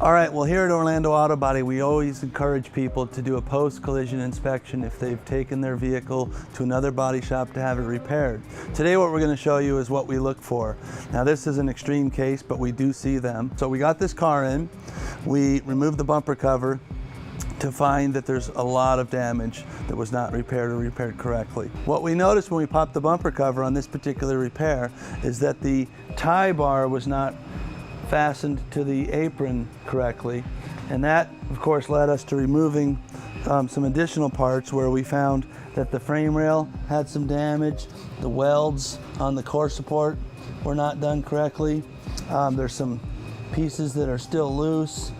All right, well, here at Orlando Auto Body, we always encourage people to do a post-collision inspection if they've taken their vehicle to another body shop to have it repaired. Today what we're going to show you is what we look for. Now this is an extreme case, but we do see them. So we got this car in, we removed the bumper cover to find that there's a lot of damage that was not repaired or repaired correctly. What we noticed when we popped the bumper cover on this particular repair is that the tie bar was not fastened to the apron correctly, and that of course led us to removing some additional parts where we found that the frame rail had some damage, the welds on the core support were not done correctly, there's some pieces that are still loose.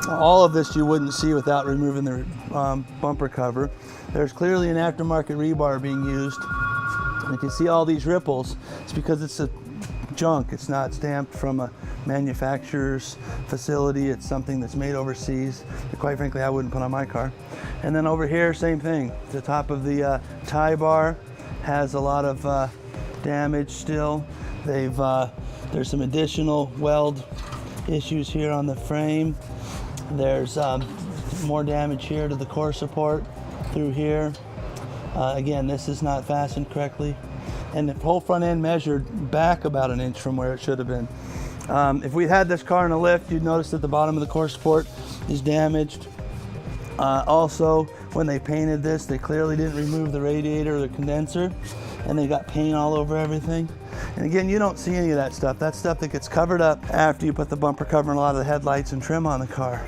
All of this you wouldn't see without removing the bumper cover. There's clearly an aftermarket rebar being used, and you can see all these ripples. It's because it's a junk. It's not stamped from a manufacturer's facility. It's something that's made overseas that, quite frankly, I wouldn't put on my car. And then over here, same thing. The top of the tie bar has a lot of damage still. There's some additional weld issues here on the frame. There's more damage here to the core support through here. Again, this is not fastened correctly. And the whole front end measured back about an inch from where it should have been. If we had this car in a lift, you'd notice that the bottom of the core support is damaged. Also, when they painted this, they clearly didn't remove the radiator or the condenser, and they got paint all over everything. And again, you don't see any of that stuff. That's stuff that gets covered up after you put the bumper cover and a lot of the headlights and trim on the car.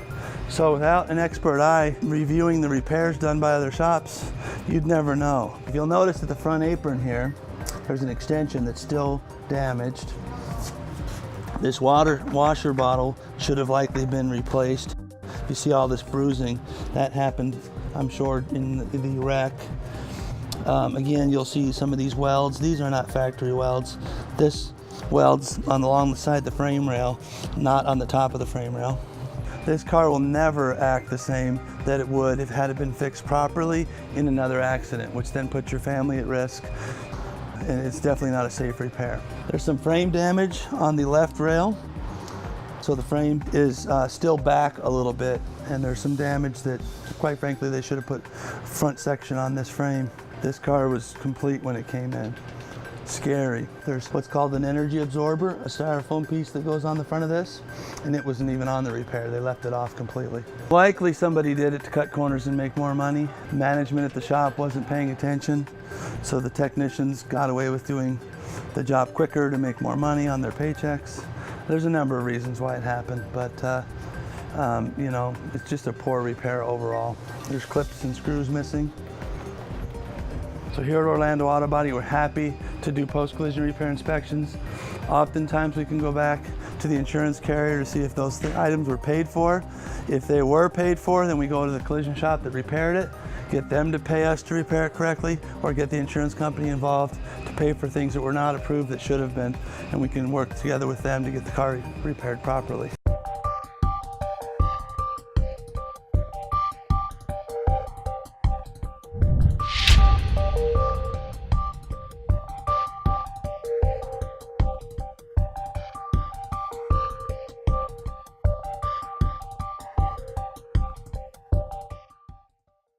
So without an expert eye reviewing the repairs done by other shops, you'd never know. If you'll notice at the front apron here, there's an extension that's still damaged. This washer bottle should have likely been replaced. You see all this bruising. That happened, I'm sure, in the wreck. Again, you'll see some of these welds. These are not factory welds. This welds along the side of the frame rail, not on the top of the frame rail. This car will never act the same that it would if had it been fixed properly in another accident, which then puts your family at risk. And it's definitely not a safe repair. There's some frame damage on the left rail. So the frame is still back a little bit, and there's some damage that, quite frankly, they should have put front section on this frame. This car was complete when it came in. Scary. There's what's called an energy absorber, a styrofoam piece that goes on the front of this, and it wasn't even on the repair. They left it off completely. Likely somebody did it to cut corners and make more money. Management at the shop wasn't paying attention, so the technicians got away with doing the job quicker to make more money on their paychecks. There's a number of reasons why it happened, but you know, it's just a poor repair overall. There's clips and screws missing. So here at Orlando Auto Body, we're happy to do post-collision repair inspections. Oftentimes we can go back to the insurance carrier to see if those items were paid for. If they were paid for, then we go to the collision shop that repaired it, get them to pay us to repair it correctly, or get the insurance company involved to pay for things that were not approved that should have been, and we can work together with them to get the car repaired properly.